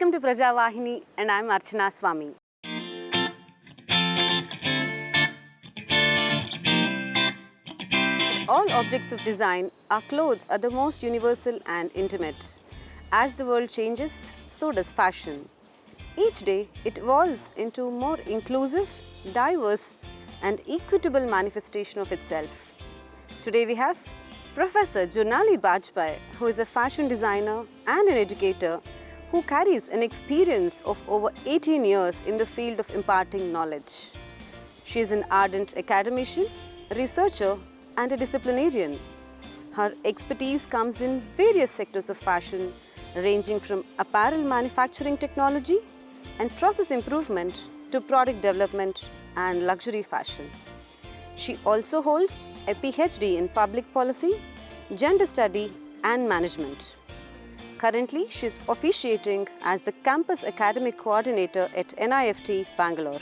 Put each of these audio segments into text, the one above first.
Welcome to Prajavahini and I'm Archana Swami. All objects of design, our clothes are the most universal and intimate. As the world changes, so does fashion. Each day, it evolves into a more inclusive, diverse and equitable manifestation of itself. Today we have Professor Jonali Bajpai, who is a fashion designer and an educator who carries an experience of over 18 years in the field of imparting knowledge. She is an ardent academician, researcher and a disciplinarian. Her expertise comes in various sectors of fashion, ranging from apparel manufacturing technology and process improvement to product development and luxury fashion. She also holds a PhD in public policy, gender study and management. Currently, she is officiating as the Campus Academic Coordinator at NIFT, Bangalore.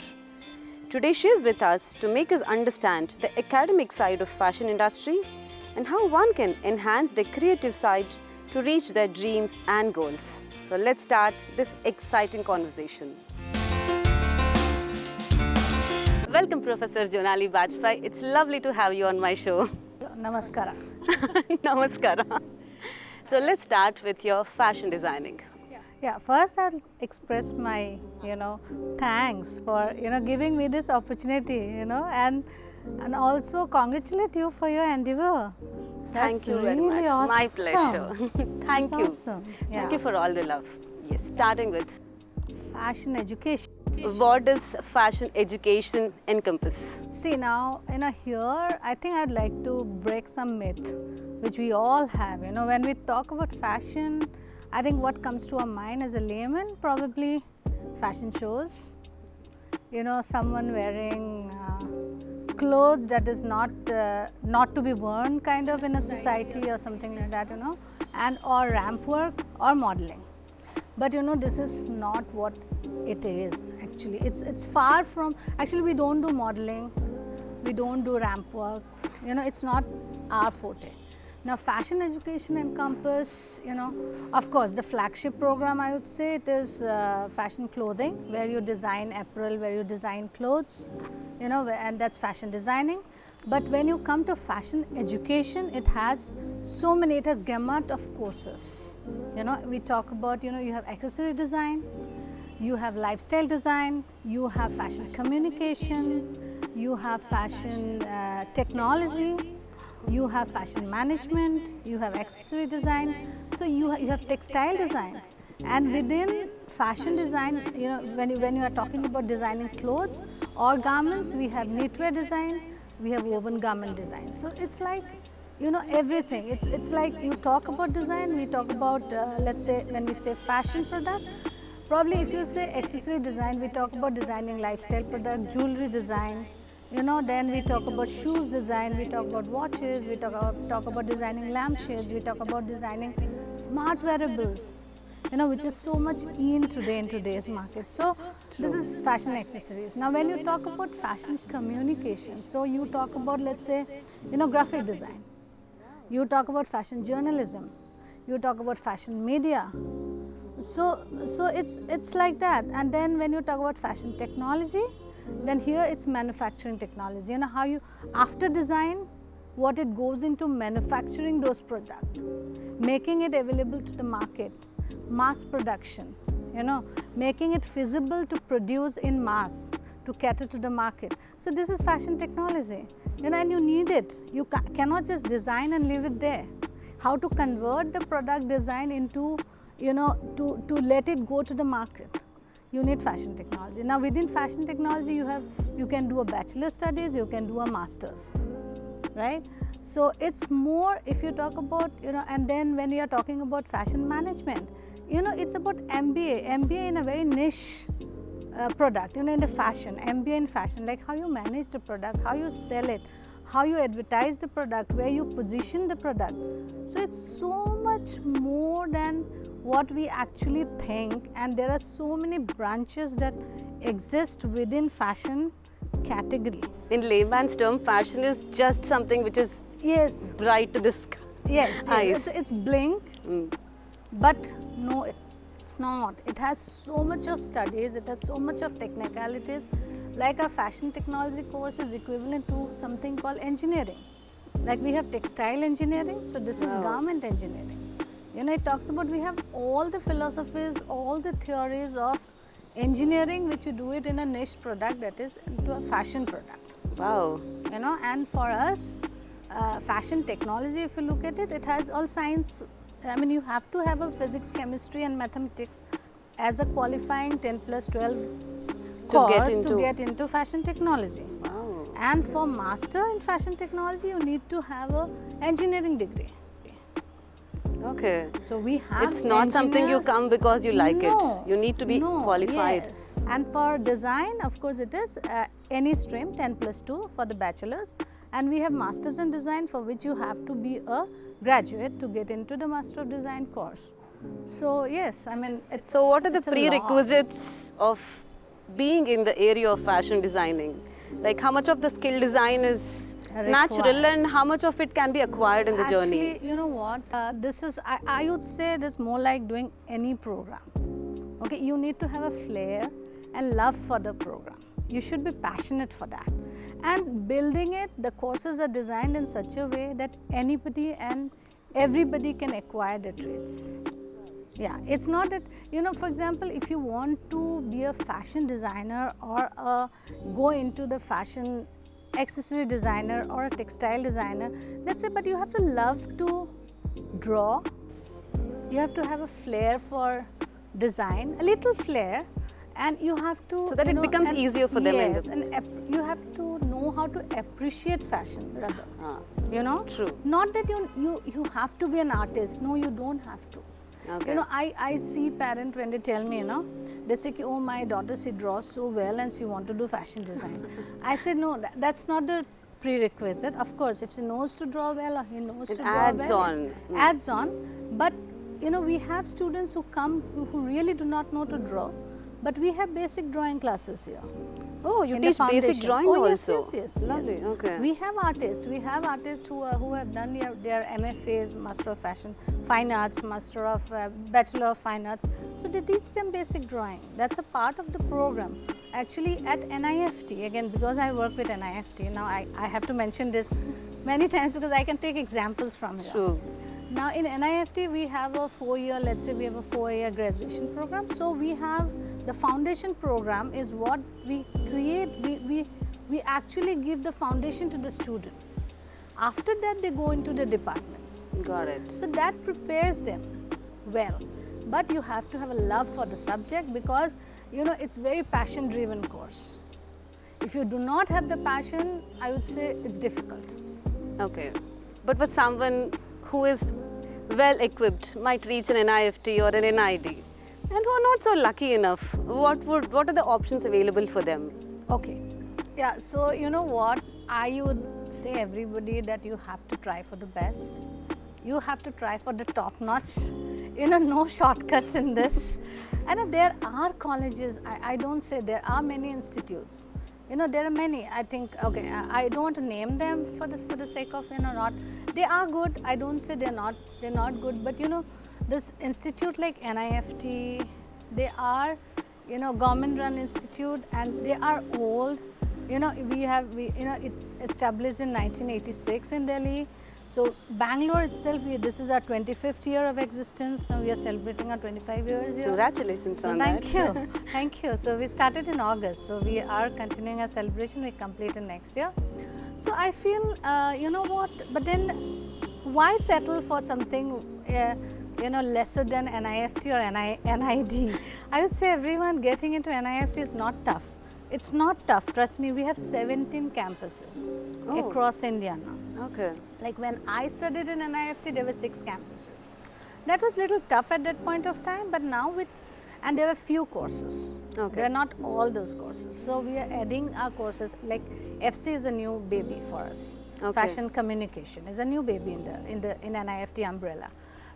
Today she is with us to make us understand the academic side of fashion industry and how one can enhance their creative side to reach their dreams and goals. So let's start this exciting conversation. Welcome Professor Jonali Bajpai. It's lovely to have you on my show. Namaskara. Namaskara. So let's start with your fashion designing. Yeah, first I'll express my, thanks for, giving me this opportunity, and also congratulate you for your endeavor. That's Thank you very really much. Awesome. My pleasure. Thank you. Awesome. Yeah. Thank you for all the love. Yes, starting with Fashion education. what does fashion education encompass? See now, here I think I'd like to break some myth which we all have. When we talk about fashion, I think what comes to our mind as a layman, probably fashion shows. Someone wearing clothes that is not to be worn kind of in a society or something like that, and or ramp work or modeling. But this is not what it is actually. It's far from, actually we don't do modeling, we don't do ramp work, it's not our forte. Now fashion education encompass, of course the flagship program I would say it is fashion clothing, where you design apparel, where you design clothes, and that's fashion designing. But when you come to fashion education, it has so many, it has gamut of courses. We talk about, you have accessory design, you have lifestyle design, you have fashion communication, you have fashion technology, you have fashion management, you have accessory design, so you have textile design. And within fashion design, when you are talking about designing clothes or garments, we have knitwear design, we have woven garment design. So it's like, everything. It's like you talk about design, we talk about, let's say when we say fashion product, probably if you say accessory design, we talk about designing lifestyle product, jewelry design, then we talk about shoes design, we talk about watches, we talk about designing lampshades, we talk about designing smart wearables, which is so much in today's market. So this is fashion accessories. Now when you talk about fashion communication, so you talk about, let's say, graphic design, you talk about fashion journalism, you talk about fashion media. So it's like that. And then when you talk about fashion technology, then here it's manufacturing technology. How you, after design, what it goes into manufacturing those products, making it available to the market, mass production, making it feasible to produce in mass to cater to the market. So this is fashion technology, and you need it. You cannot just design and leave it there. How to convert the product design into, to let it go to the market. You need fashion technology. Now within fashion technology, you can do a bachelor studies, you can do a master's, right? So it's more, if you talk about, and then when you are talking about fashion management, it's about MBA in a very niche product, in the fashion, MBA in fashion, like how you manage the product, how you sell it, how you advertise the product, where you position the product. So it's so much more than what we actually think, and there are so many branches that exist within fashion category. In layman's term, fashion is just something which is bright to the sky. Yes, eyes. It's blink, but no, It's not. It has so much of studies, it has so much of technicalities. Like our fashion technology course is equivalent to something called engineering. Like we have textile engineering, so this is Wow. garment engineering. You know, it talks about we have all the philosophies, all the theories of engineering, which you do it in a niche product, that is into a fashion product. Wow. You know, and for us, fashion technology, if you look at it, it has all science. I mean, you have to have a physics, chemistry and mathematics as a qualifying 10 plus 12 course to get into fashion technology. Wow. And for master in fashion technology, you need to have a engineering degree. Okay. So we have It's not something you engineers. come because you like No, it. You need to be no, qualified. Yes. And for design, of course, it is any stream 10 plus 2 for the bachelor's, and we have masters in design, for which you have to be a graduate to get into the master of design course. So yes, I mean, it's So, what are the it's a lot. prerequisites of being in the area of fashion designing? Like, how much of the skill design is natural Required. and how much of it can be acquired in the journey? Actually, you know what? This is, I would say it is more like doing any program. Okay, you need to have a flair and love for the program. You should be passionate for that. And building it, the courses are designed in such a way that anybody and everybody can acquire the traits. Yeah, it's not that, you know, for example, if you want to be a fashion designer or go into the fashion accessory designer or a textile designer, let's say, but you have to love to draw, you have to have a flair for design, a little flair, and you have to, So that you it know, becomes and easier for them in yes, the- and you have to know how to appreciate fashion rather. You know, True. not that you have to be an artist. No, you don't have to. Okay. You know, I see parents when they tell me, you know, they say, oh, my daughter, she draws so well and she want to do fashion design. I said, no, that's not the prerequisite. Of course, if she knows to draw well or he knows It to draw adds well, on. adds on. But, you know, we have students who come who really do not know to draw, but we have basic drawing classes here. Oh, you in the teach basic foundation. drawing Oh, yes, also? yes, yes, Lovely, yes. okay. We have artists. We have artists who have done their MFAs, Master of Fashion, Fine Arts, Master of Bachelor of Fine Arts. So they teach them basic drawing. That's a part of the program. Actually, at NIFT, again, because I work with NIFT, now I have to mention this many times because I can take examples from here. True. Now in NIFT we have a 4-year, let's say we have a 4-year graduation program. So we have the foundation program is what we create, we actually give the foundation to the student. After that they go into the departments. Got it. So that prepares them well. But you have to have a love for the subject because, you know, it's very passion driven course. If you do not have the passion, I would say it's difficult. Okay. But for someone who is well equipped, might reach an NIFT or an NID, and who are not so lucky enough, what are the options available for them? Okay. Yeah, so you know what? I would say everybody that you have to try for the best. You have to try for the top notch. You know, no shortcuts in this. And there are colleges, I don't say, there are many institutes. You know, there are many, I think, okay, I don't want to name them for the sake of, you know, not, they are good, I don't say they're not good, but you know, this institute like NIFT, they are, you know, government run institute and they are old. You know, you know, it's established in 1986 in Delhi. So Bangalore itself, this is our 25th year of existence. Now we are celebrating our 25 years here. Congratulations So on thank that. you, thank you. So we started in August. So we are continuing our celebration. We complete in next year. So I feel, you know what? But then, why settle for something, you know, lesser than NIFT or NID? I would say everyone getting into NIFT is not tough. It's not tough. Trust me. We have 17 campuses across India now. Okay. Like when I studied in NIFT, there were 6 campuses. That was a little tough at that point of time, but now and there were few courses. Okay. There are not all those courses. So we are adding our courses, like FC is a new baby for us. Okay. Fashion communication is a new baby in NIFT umbrella.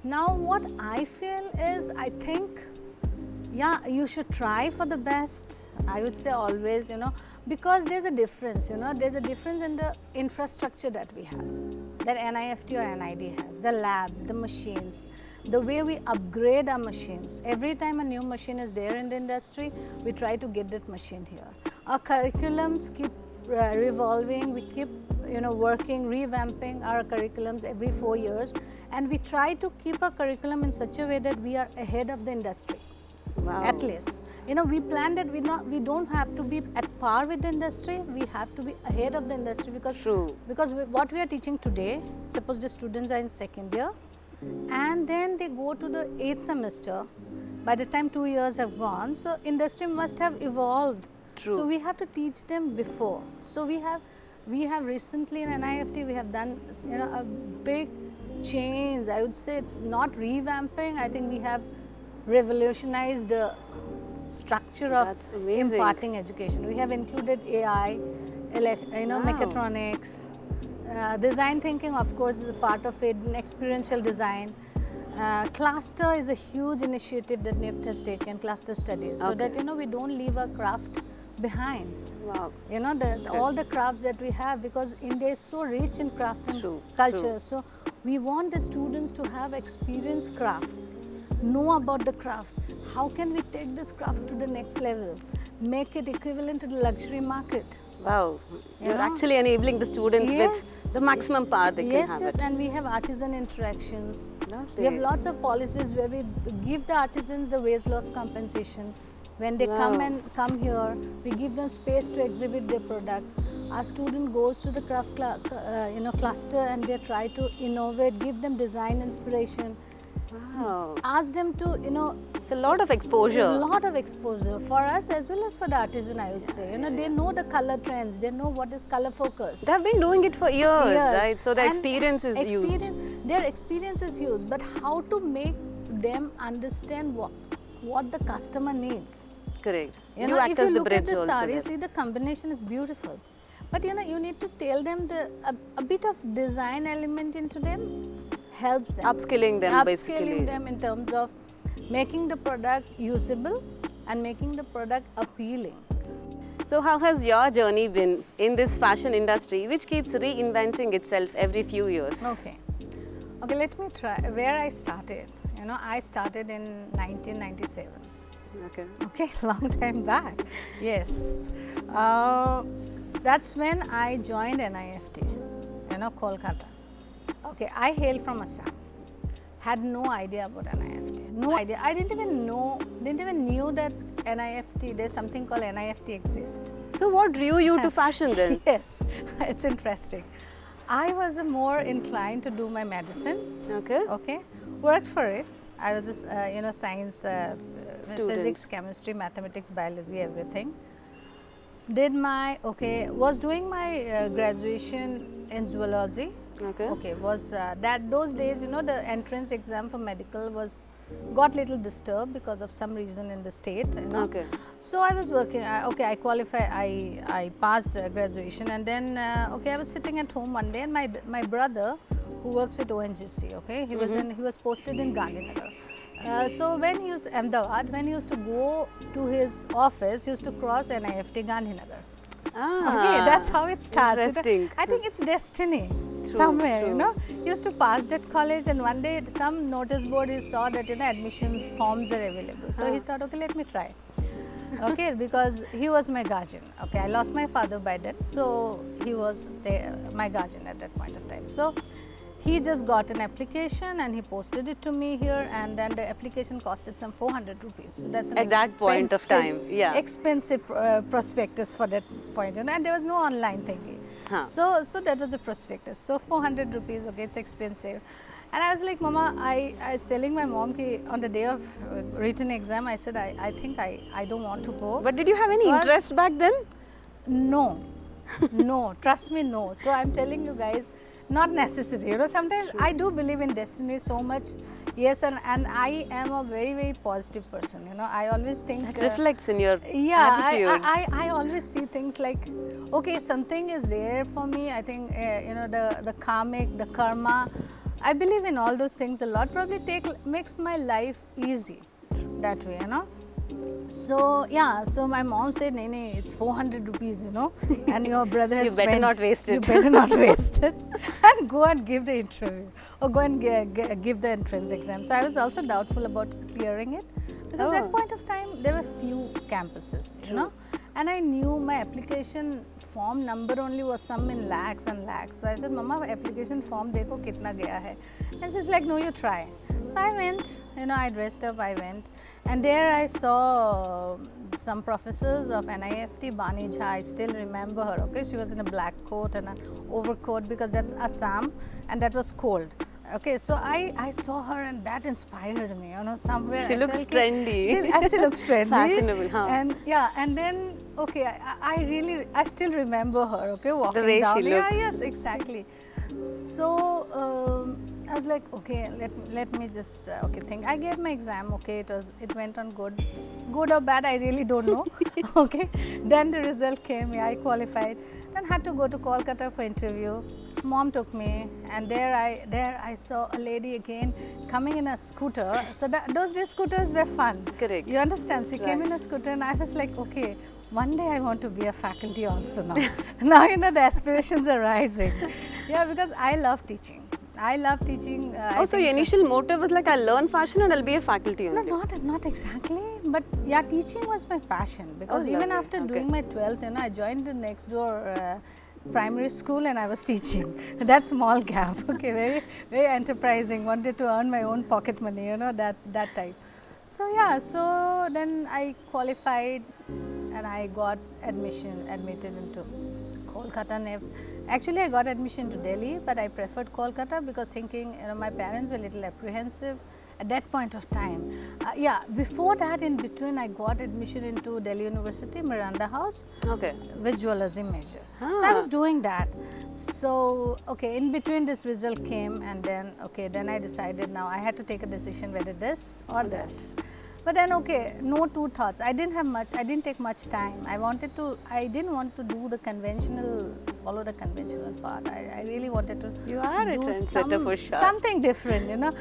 Now what I feel is, I think, yeah, you should try for the best. I would say always, you know, because there's a difference, you know, there's a difference in the infrastructure that we have. that NIFT or NID has. The labs, the machines, the way we upgrade our machines. Every time a new machine is there in the industry, we try to get that machine here. Our curriculums keep revolving. We keep working, revamping our curriculums every 4 years, and we try to keep our curriculum in such a way that we are ahead of the industry. Wow. At least, we plan that we don't have to be at par with the industry. We have to be ahead of the industry because True. because what we are teaching today, suppose the students are in second year, and then they go to the 8th semester. By the time 2 years have gone, so industry must have evolved. True. So we have to teach them before. So we have recently in NIFT we have done a big change. I would say it's not revamping. I think we have revolutionized the structure of That's amazing. imparting education. We have included AI, Wow. mechatronics, design thinking, of course, is a part of it, and experiential design. Cluster is a huge initiative that NIFT has taken, cluster studies, so Okay. that we don't leave our craft behind. Wow. All the crafts that we have, because India is so rich in craft and True, culture. So we want the students to have experienced craft, know about the craft. How can we take this craft to the next level, make it equivalent to the luxury market? Wow. You're know? actually enabling the students Yes. with the maximum power they can Yes, have yes, it. and we have artisan interactions. Lovely. We have lots of policies where we give the artisans the wage loss compensation. When they Wow. come here, we give them space to exhibit their products. Our student goes to the craft cluster and they try to innovate, give them design inspiration, Wow. ask them to It's a lot of exposure. a lot of exposure for us as well as for the artisan. I would say they know the color trends, they know what is color focus. They have been doing it for years, Years. right? So the And experience is used. Their experience is used, but how to make them understand what the customer needs. Correct. You You know, act if as you the look bridge at the also sari, there. see the combination is beautiful, but you need to tell them a bit of design element into them helps them. Upskilling them Upskilling basically. them in terms of making the product usable and making the product appealing. So how has your journey been in this fashion industry which keeps reinventing itself every few years? Okay, let me try where I started. I started in 1997. Okay. Okay, long time back. Yes, that's when I joined NIFT. Kolkata. Okay, I hail from Assam. Had no idea about NIFT. No idea. I didn't even knew that NIFT. There's something called NIFT exists. So what drew you to fashion then? Yes, it's interesting. I was more inclined to do my medicine. Okay. Okay, worked for it. I was a science, Student. physics, chemistry, mathematics, biology, everything. Was doing my graduation in zoology. Okay. Okay, was that those days, the entrance exam for medical got little disturbed because of some reason in the state. Okay. So I was working. I qualified. I passed graduation, and then I was sitting at home one day, and my brother, who works with ONGC, okay, he was posted in Gandhinagar. So when he was Ahmedabad, when he used to go to his office, he used to cross NIFT Gandhinagar. Okay, that's how it starts. Interesting. I think it's destiny somewhere, true. He used to pass that college, and one day some notice board he saw that admissions forms are available. So he thought, okay, let me try. Okay, because he was my guardian. Okay, I lost my father by then, so he was my guardian at that point of time. So he just got an application and he posted it to me here, and then the application costed some 400 rupees. So that's an At that point of time, yeah. expensive prospectus for that point, and there was no online thingy. Huh. So that was a prospectus. So 400 rupees, okay, it's expensive. And I was like, Mama, I was telling my mom on the day of written exam, I said, I think I don't want to go. But did you have any Because- interest back then? No, no, trust me, no. So I'm telling you guys, not necessary. Sometimes I do believe in destiny so much. Yes, and I am a very, very positive person. I always think That reflects in your attitude. attitude. I always see things like, okay, something is there for me. I think the karmic, the karma. I believe in all those things a lot. Probably makes my life easy that way. So yeah, so my mom said, "Nee, it's 400 rupees, and your brother has You better spent, not waste it." You better not waste it, and go and give the interview or go and give the entrance exam." So I was also doubtful about clearing it because Oh. that point of time there were few campuses, and I knew my application form number only was some in lakhs and lakhs. So I said, "Mama, application form dekho kitna gaya hai," and she's like, "No, you try." So I went, I dressed up, I went, and there I saw some professors of NIFT, Bani Jha. I still remember her. Okay, she was in a black coat and an overcoat because that's Assam, and that was cold. Okay, so I saw her and that inspired me. Somewhere She I looks felt ki- trendy. She looks trendy, Fashionable, huh? And yeah, and then okay, I still remember her. Okay, walking way down. she Yeah, looks. yes, exactly. So I was like, okay, let me just think. I gave my exam. Okay, it went on good or bad. I really don't know. Okay, then the result came. Yeah, I qualified. Then had to go to Kolkata for interview. Mom took me, and there I saw a lady again coming in a scooter. So those days scooters were fun. Correct. You understand? She came in a Right. scooter, and I was like, okay, one day I want to be a faculty also now. Now the aspirations are rising. Yeah, because I love teaching. I love teaching. Oh, so your initial motive was like, I'll learn fashion and I'll be a faculty No, only. not exactly, but yeah, teaching was my passion because Oh, even lovely. after Okay. doing my 12th, I joined the next door primary school and I was teaching. That small gap, okay, very enterprising. Wanted to earn my own pocket money, that type. So yeah, so then I qualified and I got admitted into Kolkata NEF. Actually, I got admission to Delhi, but I preferred Kolkata because thinking, my parents were a little apprehensive at that point of time. Yeah, before that, in between, I got admission into Delhi University, Miranda House, Okay. with journalism major. So I was doing that. So okay, in between this result came, and then I decided now I had to take a decision whether this or this. But then okay, no two thoughts. I didn't take much time. I didn't want to do the follow the conventional path. I really wanted to You are a do trendsetter for sure. something different,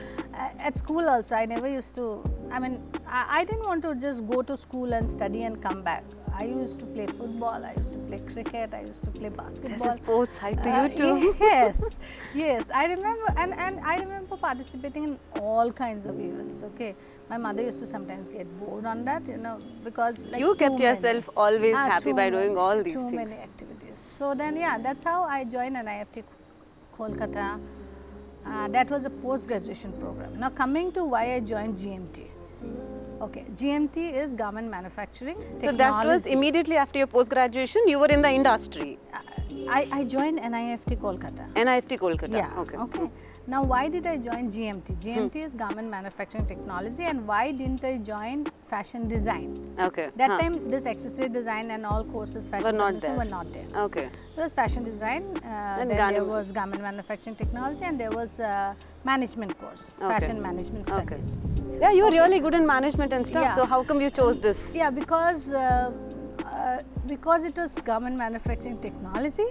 At school also, I never used to, I didn't want to just go to school and study and come back. I used to play football, I used to play cricket, I used to play basketball. There's a sports side to you too. Yes. I remember, and I remember participating in all kinds of events. Okay, my mother used to sometimes get bored on that, because like You kept too yourself always happy too by many- doing all these too things. many activities. So then, yeah, that's how I joined NIFT Kolkata. That was a post-graduation program. Now coming to why I joined GMT. Okay, GMT is Garment Manufacturing Technology. So that was immediately after your post-graduation, you were in the industry. I joined NIFT Kolkata. NIFT Kolkata. Yeah. Okay. Now, why did I join GMT? GMT is Garment Manufacturing Technology, and why didn't I join fashion design? Okay. That time, this accessory design and all courses, fashion not combination there. were not there. Okay. There was fashion design, then there garment- was garment manufacturing technology, and there was management course, fashion management studies. Yeah, you were really good in management and stuff. Yeah. So how come you chose this? Yeah, because it was garment manufacturing technology.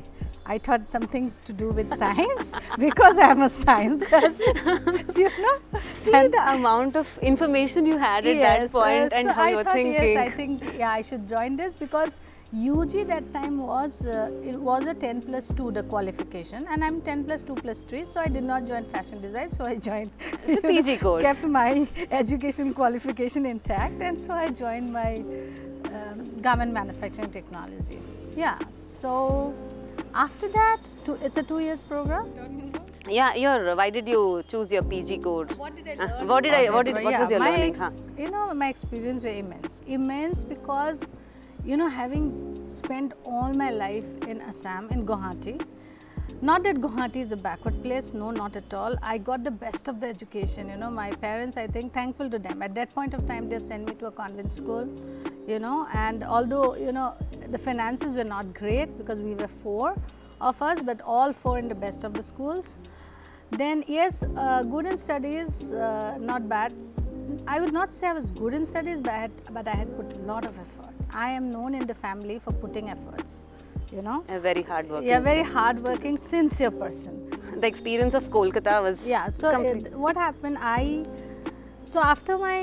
I thought something to do with science because I am a science person, See the amount of information you had at that point and so how I you were thought, thinking. Yes, I think I should join this because UG that time was it was a 10 plus 2 the qualification, and I'm 10 plus 2 plus 3, so I did not join fashion design. So I joined The PG course. kept my education qualification intact, and so I joined my garment manufacturing technology. Yeah, so after that, it's a 2 years program. Yeah, why did you choose your PG course? What did I learn? What was your my learning? Huh? My experience were immense because, having spent all my life in Assam, in Guwahati, not that Guwahati is a backward place, no, not at all. I got the best of the education, my parents, I think, thankful to them. At that point of time, they've sent me to a convent school, and although, the finances were not great because we were 4 of us, but all 4 in the best of the schools. Then yes, good in studies, not bad. I would not say I was good in studies, but I had put a lot of effort. I am known in the family for putting efforts, A very hardworking. Yeah, very hardworking, sincere person. The experience of Kolkata was Yeah, so complete. what happened, so after my,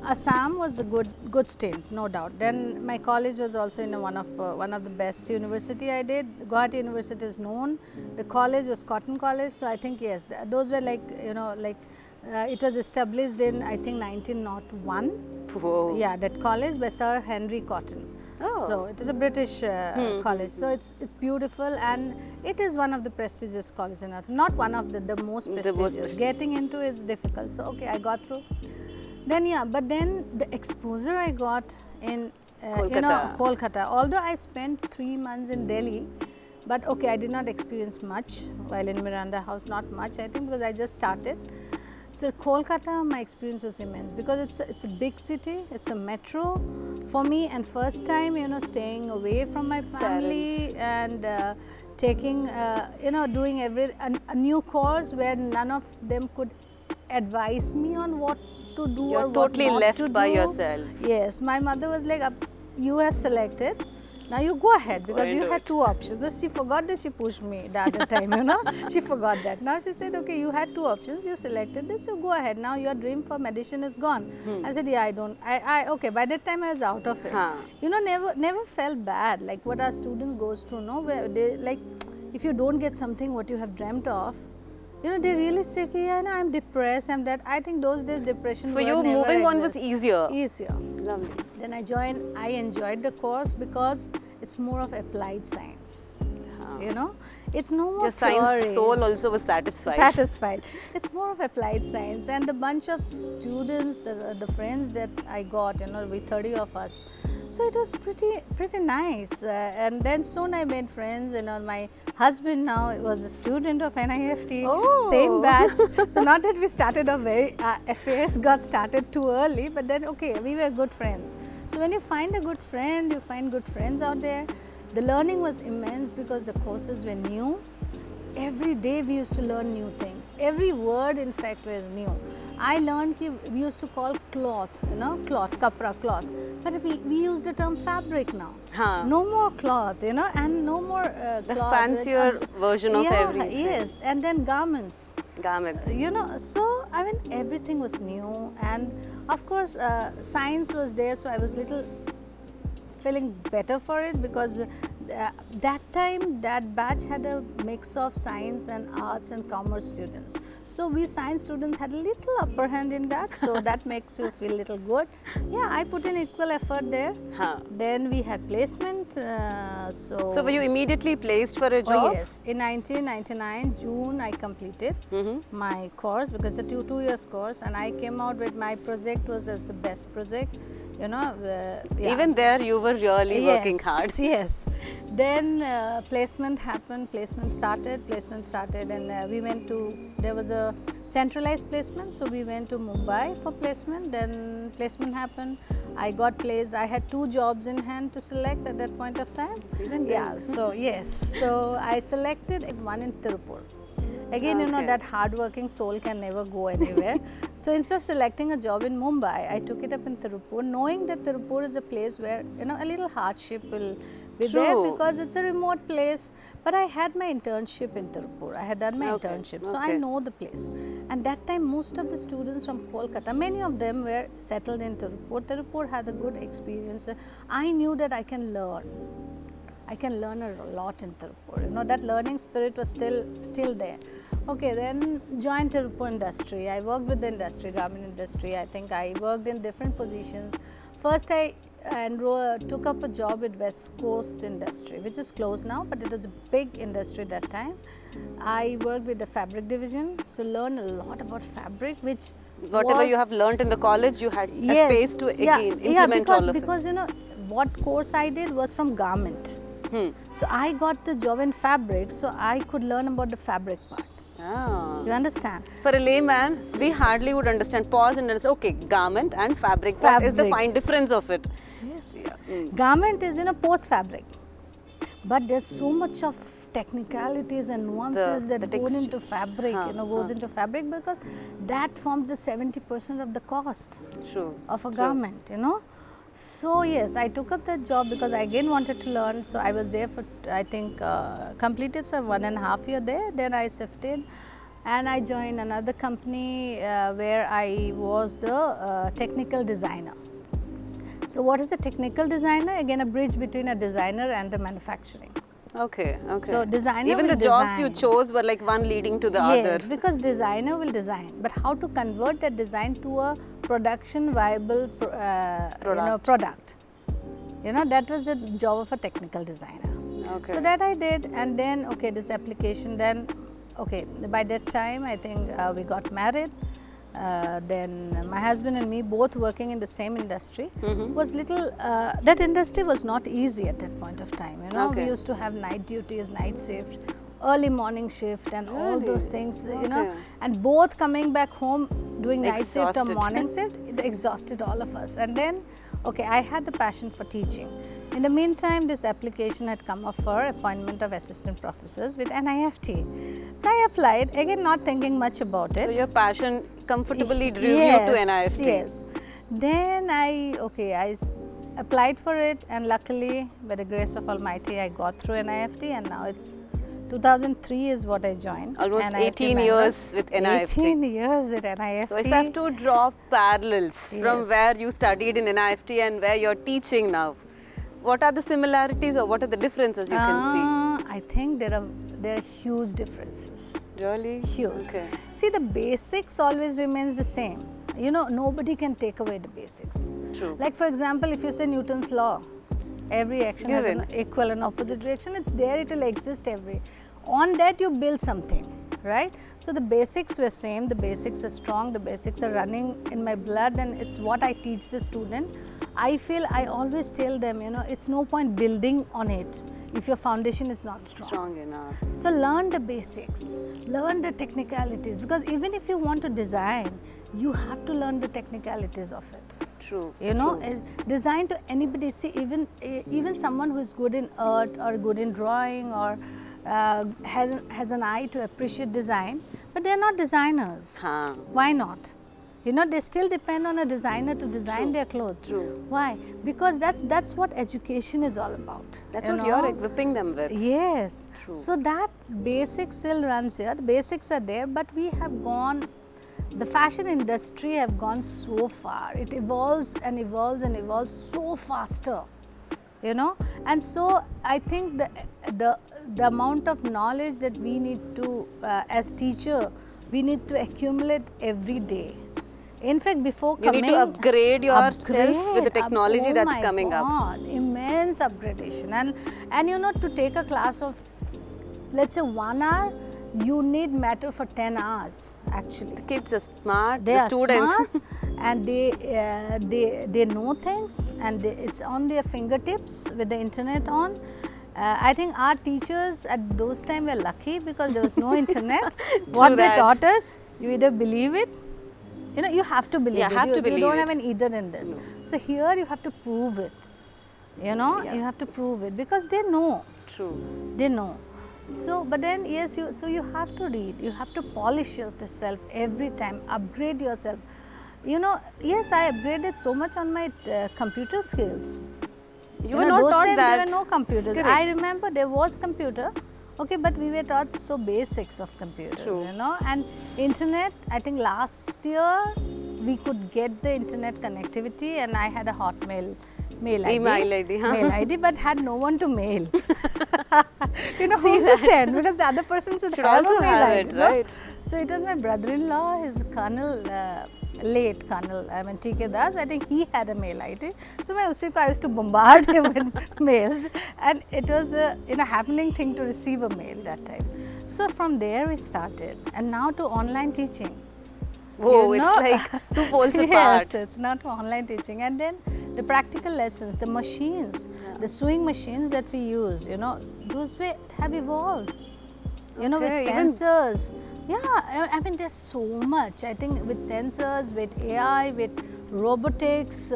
Assam was a good stint, no doubt. Then my college was also in one of the best university I did. Guwahati University is known. The college was Cotton College, so I think yes, those were like it was established in I think 1901. Whoa. Yeah, that college by Sir Henry Cotton. Oh. So it is a British college. So it's beautiful and it is one of the prestigious colleges in Assam. Not one of the most prestigious. Getting into is difficult. So okay, I got through. Then yeah, but then the exposure I got in Kolkata. Although I spent 3 months in Delhi, but okay, I did not experience much while in Miranda House. Not much, I think, because I just started. So Kolkata, my experience was immense because it's a big city. It's a metro for me, and first time staying away from my family and taking doing a new course where none of them could advise me on what to do. You're or totally what not left to by do. yourself. Yes, my mother was like, you have selected, now you go ahead, because you had 2 options. So she forgot that she pushed me the other time, she forgot that. Now she said, okay, you had 2 options, you selected this, so go ahead. Now your dream for medicine is gone. I said, yeah, okay, by that time I was out of it. Never felt bad, like what our students goes through, where they, like, if you don't get something what you have dreamt of, they really say, yeah, I'm depressed, I'm that. I think those days depression for you, moving on was easier. Lovely. Then I enjoyed the course because it's more of applied science. It's no more your science theories. soul also was satisfied. It's more of applied science, and the bunch of students, the friends that I got, with 30 of us. So it was pretty nice, and then soon I made friends. My husband now was a student of NIFT, same batch. So not that we started off very affairs got started too early, but then okay, we were good friends. So when you find a good friend, you find good friends out there. The learning was immense because the courses were new. Every day we used to learn new things. Every word, in fact, was new. I learned we used to call cloth, cloth, kapra, cloth. But we use the term fabric now. No more cloth, and no more the cloth. fancier version of everything. Yes, and then garments. So I mean everything was new, and of course science was there. So I was little feeling better for it because that time that batch had a mix of science and arts and commerce students. So we science students had a little upper hand in that, so that makes you feel little good. Yeah, I put in equal effort there. Then we had placement. So were you immediately placed for a job? Oh yes, in 1999 June I completed my course because it's a 2 years course, and I came out with my project was as the best project. Even there you were really working hard. Yes. Then placement happened, placement started, and we went to, there was a centralized placement, so we went to Mumbai for placement. Then placement happened, I got placed. I had 2 jobs in hand to select at that point of time. So I selected one in Tirupur. Again, that hard-working soul can never go anywhere. So instead of selecting a job in Mumbai, I took it up in Tirupur, knowing that Tirupur is a place where, a little hardship will be there because it's a remote place. But I had my internship in Tirupur. I had done my internship, so I know the place. And that time, most of the students from Kolkata, many of them were settled in Tirupur. Tirupur had a good experience. I knew that I can learn. I can learn a lot in Tirupur. That learning spirit was still there. Okay, then joined Tirupur industry. I worked with the industry, garment industry. I think I worked in different positions. First, I took up a job with West Coast Industry, which is closed now, but it was a big industry that time. I worked with the fabric division, so learned a lot about fabric, which whatever you have learned in the college, you had a space to again implement all of it. Because what course I did was from garment. So I got the job in fabric, so I could learn about the fabric part. You understand? For a layman, we hardly would understand. Pause and understand. Okay, garment and fabric. What is the fine difference of it? Yes. Garment is post fabric, but there's so much of technicalities and nuances that go into fabric. Goes into fabric because that forms the 70% of the cost of a garment. So yes, I took up that job because I again wanted to learn. So I was there for, I think, completed 1.5 years there. Then I shifted and I joined another company where I was the technical designer. So what is a technical designer? Again, a bridge between a designer and the manufacturing. Okay, okay. So designer Even the will jobs you design. chose were like one leading to the Yes, other. because designer will design, but how to convert that design to a production viable product. That was the job of a technical designer. Okay. So that I did, and then okay, this application. Then okay, by that time I think we got married. Then my husband and me both working in the same industry was little. That industry was not easy at that point of time. Okay. We used to have night duties, night shift, early morning shift, and all Really? those things. Okay. And both coming back home doing night shift or Exhausted. morning shift, it exhausted all of us. And then, okay, I had the passion for teaching. In the meantime, this application had come up for appointment of assistant professors with NIFT. So I applied, again not thinking much about it. So your passion comfortably drew you to NIFT. Yes. Then I applied for it, and luckily, by the grace of Almighty, I got through NIFT, and now it's 2003 is what I joined. Almost NIFT 18 member. years with NIFT. 18 years with NIFT. So if I have to draw parallels from Yes. where you studied in NIFT and where you're teaching now, what are the similarities or what are the differences you can I think there are huge differences. see? Really? Huge. Okay. See, the basics always remains the same. Nobody can take away the basics. True. Like for example, if you say Newton's law, every action has an Given. equal and opposite reaction. It's there, it will exist on that you build something, right? So the basics were same, the basics are strong, the basics are running in my blood, and it's what I teach the student. I feel I always tell them, it's no point building on it if your foundation is not strong. Strong enough. So learn the basics, learn the technicalities, because even if you want to design, you have to learn the technicalities of it. True. True. Design to anybody. See, even someone who is good in art or good in drawing or has an eye to appreciate design, but they are not designers. Huh. Why not? They still depend on a designer to design True. their clothes. True. Why? Because that's what education is all about. That's what you're equipping them with. Yes. True. So that basic still runs here. The basics are there, but we have gone. The fashion industry have gone so far. It evolves and evolves and evolves so faster. And so I think the amount of knowledge that we need to as teacher, we need to accumulate every day. In fact, before You need to upgrade yourself with the technology that's coming up. Immense upgradation, and to take a class of, let's say, 1 hour, you need matter for 10 hours actually. The kids are smart, They the are students. smart, and they know things, and it's on their fingertips with the internet on. I think our teachers at those time were lucky because there was no internet. What they that. taught us, you either believe it, you have to believe it. Have to You believe don't it. have an either in this. No. So here you have to prove it. You have to prove it because they know. True. They know. So, but then yes, you have to read. You have to polish yourself every time. Upgrade yourself. Yes, I upgraded so much on my computer skills. You were not those taught times that. there were no computers. Correct. I remember there was computer, okay, but we were taught so basics of computers, True. And internet. I think last year we could get the internet connectivity, and I had a Hotmail mail ID. Email ID, huh? Mail ID, but had no one to mail. Who to send, because the other person should have also a mail have ID, it, no? right? So it was my brother-in-law, his colonel. Late Colonel, T.K. Das, I think he had a mail ID. So I used to bombard him with mails, and it was a happening thing to receive a mail that time. So from there we started, and now to online teaching. Whoa, it's like two poles apart. Yes, it's not to online teaching, and then the practical lessons, the machines, the sewing machines that we use, those have evolved. With Okay, even- sensors. Yeah, I mean there's so much. I think with sensors, with AI, with robotics,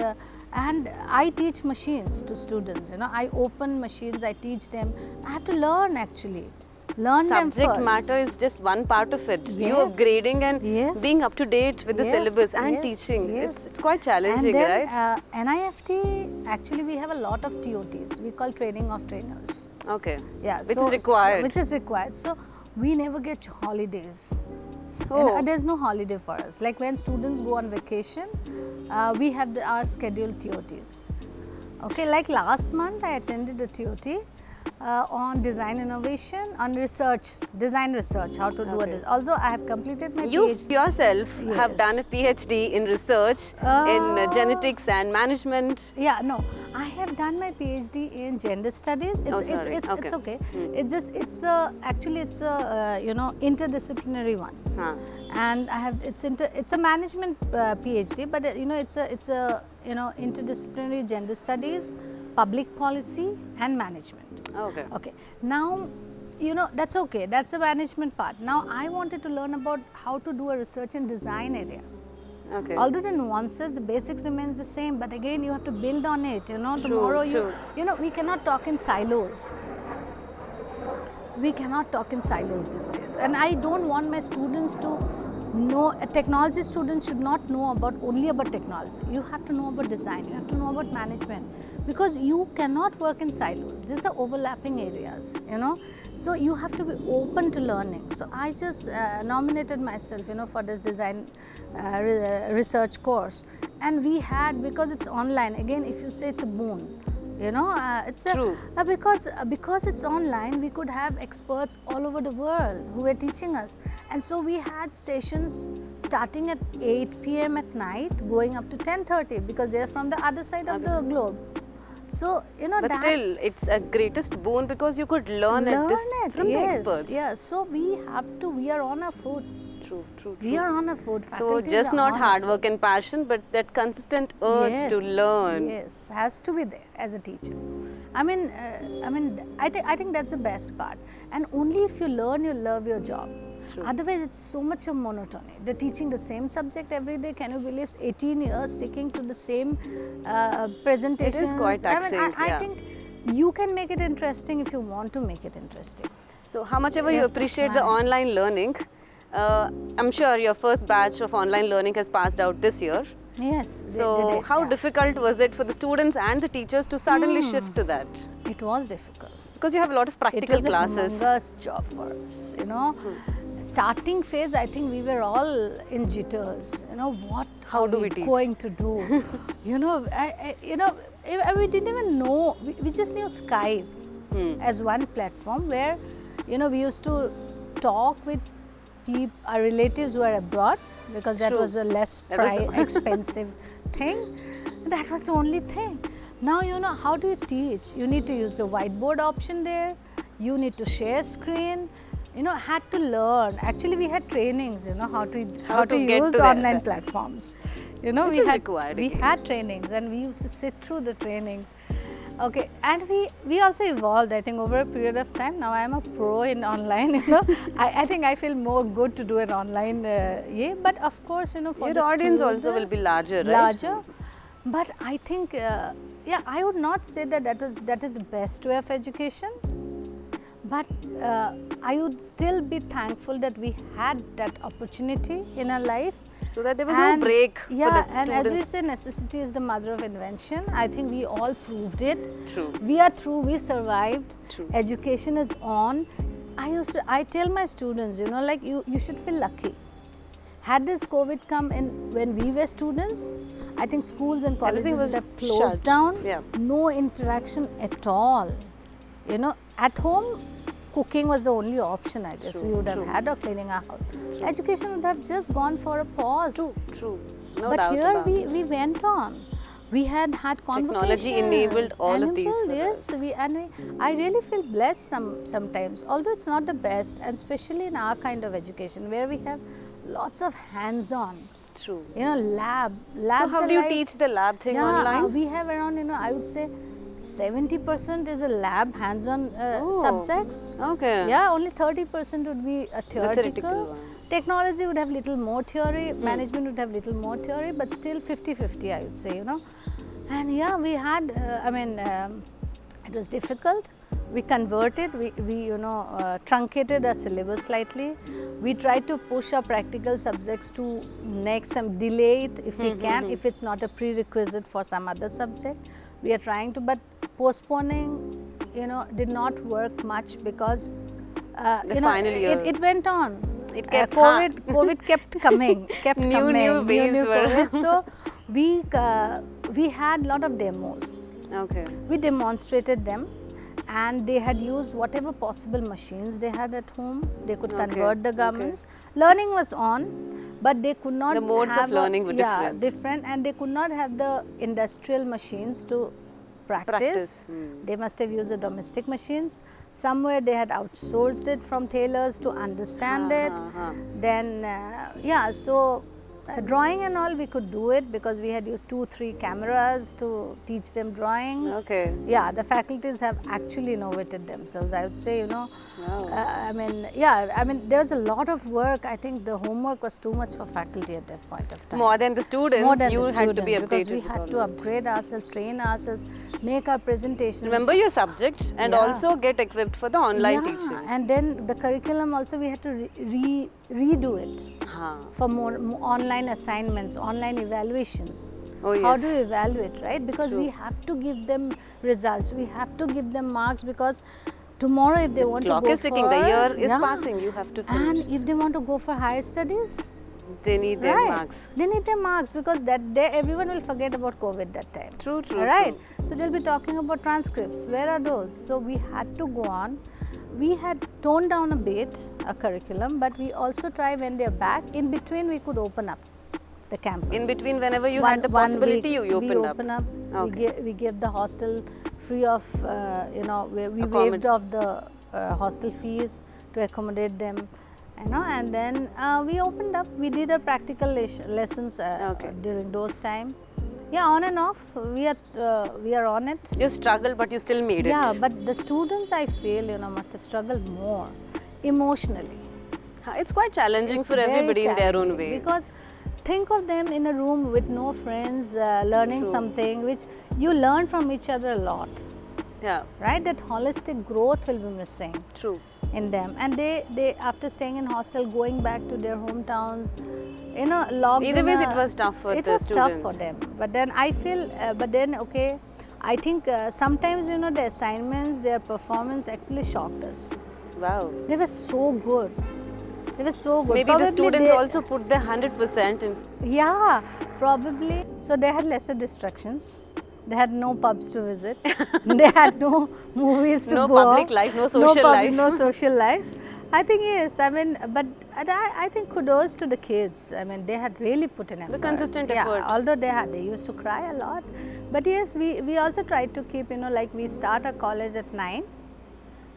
and I teach machines to students. I open machines, I teach them. I have to learn actually. Learn them Subject first. matter is just one part of it. You Yes. upgrading and Yes. being up to date with the Yes, syllabus and yes, teaching. yes. It's quite challenging, And then, right? NIFT, actually we have a lot of TOTs. We call training of trainers. Okay. Yeah, Which is required. Which is required. So we never get holidays. Oh. There's no holiday for us. Like when students go on vacation, we have our scheduled TOTs. Okay, like last month I attended a TOT on design innovation, on research, design research, how to do Okay. it. Also, I have completed my You PhD. yourself have done a Yes. PhD in research in genetics and management. Yeah, no, I have done my PhD in gender studies. sorry. It's Okay. okay. It's just actually it's a interdisciplinary one. Huh. And I have it's a management PhD, but it's a interdisciplinary gender studies, public policy, and management. Okay. Okay. Now, that's okay. That's the management part. Now, I wanted to learn about how to do a research and design area. Okay. Although the nuances, the basics remains the same, but again, you have to build on it. Tomorrow true. we cannot talk in silos. We cannot talk in silos these days, and I don't want my students to know. A technology student should not know only about technology. You have to know about design. You have to know about management, because you cannot work in silos. These are overlapping areas. So you have to be open to learning. So I just nominated myself, for this design research course, and we had, because it's online. Again, if you say it's a boon. It's True. Because it's online, we could have experts all over the world who were teaching us, and so we had sessions starting at 8 p.m. at night, going up to 10:30, because they're from the other side of the globe. So But still, it's a greatest boon because you could learn from the experts. Yes, so we are on our foot. True. We are on our foot. So Faculties just are not on hard our work and passion, but that consistent urge to learn. Yes, has to be there as a teacher. I think that's the best part. And only if you learn, you love your job. True. Otherwise, it's so much of monotony. They're teaching the same subject every day. Can you believe 18 years sticking to the same presentations? It is quite taxing. I think you can make it interesting if you want to make it interesting. So how much ever You you have to appreciate the plan. online learning, I'm sure your first batch of online learning has passed out this year. Yes. So they did, how yeah. difficult was it for the students and the teachers to suddenly shift to that? It was difficult. Because you have a lot of It practical was classes. a humongous job for us, Starting phase, I think we were all in jitters. How do are we teach? going to do? We didn't even know. We just knew Skype as one platform where, we used to talk with our relatives who are abroad, because that True. was a less That was the- expensive thing. That was the only thing. Now, how do you teach? You need to use the whiteboard option there. You need to share screen. Had to learn. Actually, we had trainings, how to get use to that. online platforms. Which we is had required we again. had trainings, and we used to sit through the trainings. Okay, and we also evolved, I think, over a period of time. Now I am a pro in online. I think I feel more good to do an online. But of course, for Your the audience also will be students, larger, right? Larger, but I think, I would not say that is the best way of education. But I would still be thankful that we had that opportunity in our life. So that there was no break for the and as we students. say, necessity is the mother of invention. I think we all proved it. True. We are through. We survived. True. Education is on. I tell my students, you should feel lucky. Had this COVID come in when we were students, I think schools and colleges Everything was would have closed shut. down. Yeah. No interaction at all. At home, cooking was the only option, I guess. True, We would have true. had, or cleaning our house. Education would have just gone for a pause. True. No But doubt here about it. we went on. We had conversations. Technology enabled all of these for Yes, us. I really feel blessed sometimes, although it's not the best, and especially in our kind of education where we have lots of hands-on. True. Labs. So how are do you like- teach the lab thing yeah, online? we have around, I would say 70% is a lab hands-on Oh. subjects. Okay. Yeah, only 30% would be a theoretical theoretical. one. Technology would have little more theory, management would have little more theory, but still 50-50, I would say, And yeah, we had, it was difficult. We converted, we truncated our syllabus slightly. We tried to push our practical subjects to next, some delay it if we can, if it's not a prerequisite for some other subject. We are trying to, but postponing, did not work much because, The final year. it went on. It kept, COVID kept coming, New waves were. COVID. So we had lot of demos. Okay. We demonstrated them, and they had used whatever possible machines they had at home. They could convert the garments. Learning was on, but they could not The modes of have learning were different, and they could not have the industrial machines to practice. They must have used the domestic machines. Somewhere they had outsourced it from tailors to understand it. Then so drawing and all, we could do it because we had used 2-3 cameras to teach them drawings. Okay. Yeah, the faculties have actually innovated themselves. I would say, Wow. I mean, there was a lot of work. I think the homework was too much for faculty at that point of time. More than the students, More than you the had to be students, because updated we with had all to of upgrade ourselves, train ourselves, make our presentations. Remember your subject and Yeah. also get equipped for the online Yeah, teaching. and then the curriculum also we had to redo it for more online assignments, online evaluations. Oh, How yes. do you evaluate, right? Because we have to give them results, we have to give them marks, because tomorrow if they want to Clock go is ticking, for, the year is passing, you have to finish. and if they want to go for higher studies, They need their right, marks. they need their marks, because that day everyone will forget about COVID that time. True, true, Right? true. So they'll be talking about transcripts. Where are those? So we had to go on. We had toned down a bit a curriculum, but we also try when they're back. In between, we could open up the campus. In between, whenever you had the One possibility, week you we opened up. open up. Okay. We gave the hostel free of, we waived off the hostel fees to accommodate them. And then we opened up. We did a practical lessons during those time. Yeah, on and off. We are on it. You struggled, but you still made Yeah, it. but the students, I feel, must have struggled more emotionally. It's quite challenging It's for very everybody in their own challenging, way. because think of them in a room with no friends, learning something which you learn from each other a lot, Yeah, right? That holistic growth will be missing true. in them, and they after staying in hostel, going back to their hometowns, logged Either in ways, a- it was tough for it the was tough for students. them. But then I feel, I think sometimes the assignments, their performance actually shocked us. Wow. They were so good. They were so good. Maybe the Probably students they- also put their 100% in. Yeah, probably. So they had lesser distractions. They had no pubs to visit. They had no movies to No go. public life, no social life. No social life. I think yes. I mean, but I think kudos to the kids. I mean, they had really put in effort. consistent effort. Yeah, although they used to cry a lot, but yes, we also tried to keep like we start our college at 9,